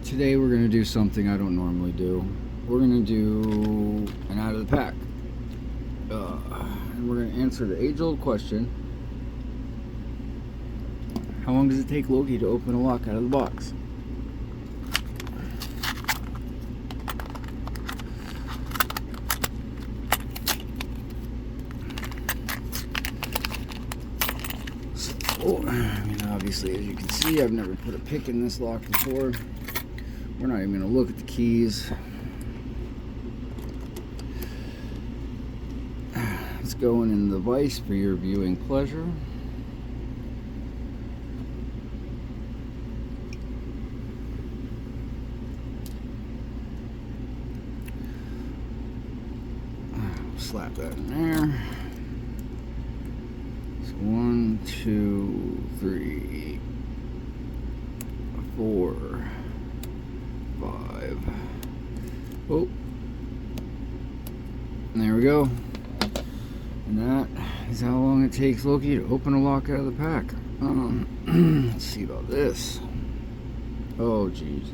Today we're going to do something I don't normally do. We're going to do an out of the pack. And we're going to answer the age-old question. How long does it take Loki to open a lock out of the box? So, I mean, obviously, as you can see, I've never put a pick in this lock before. We're not even going to look at the keys. It's going in the vise for your viewing pleasure. Slap that in there. So 1, 2, 3, 4, 5. Oh, and there we go. And that is how long it takes Loki to open a lock out of the pack. Let's see about this. Oh, geez.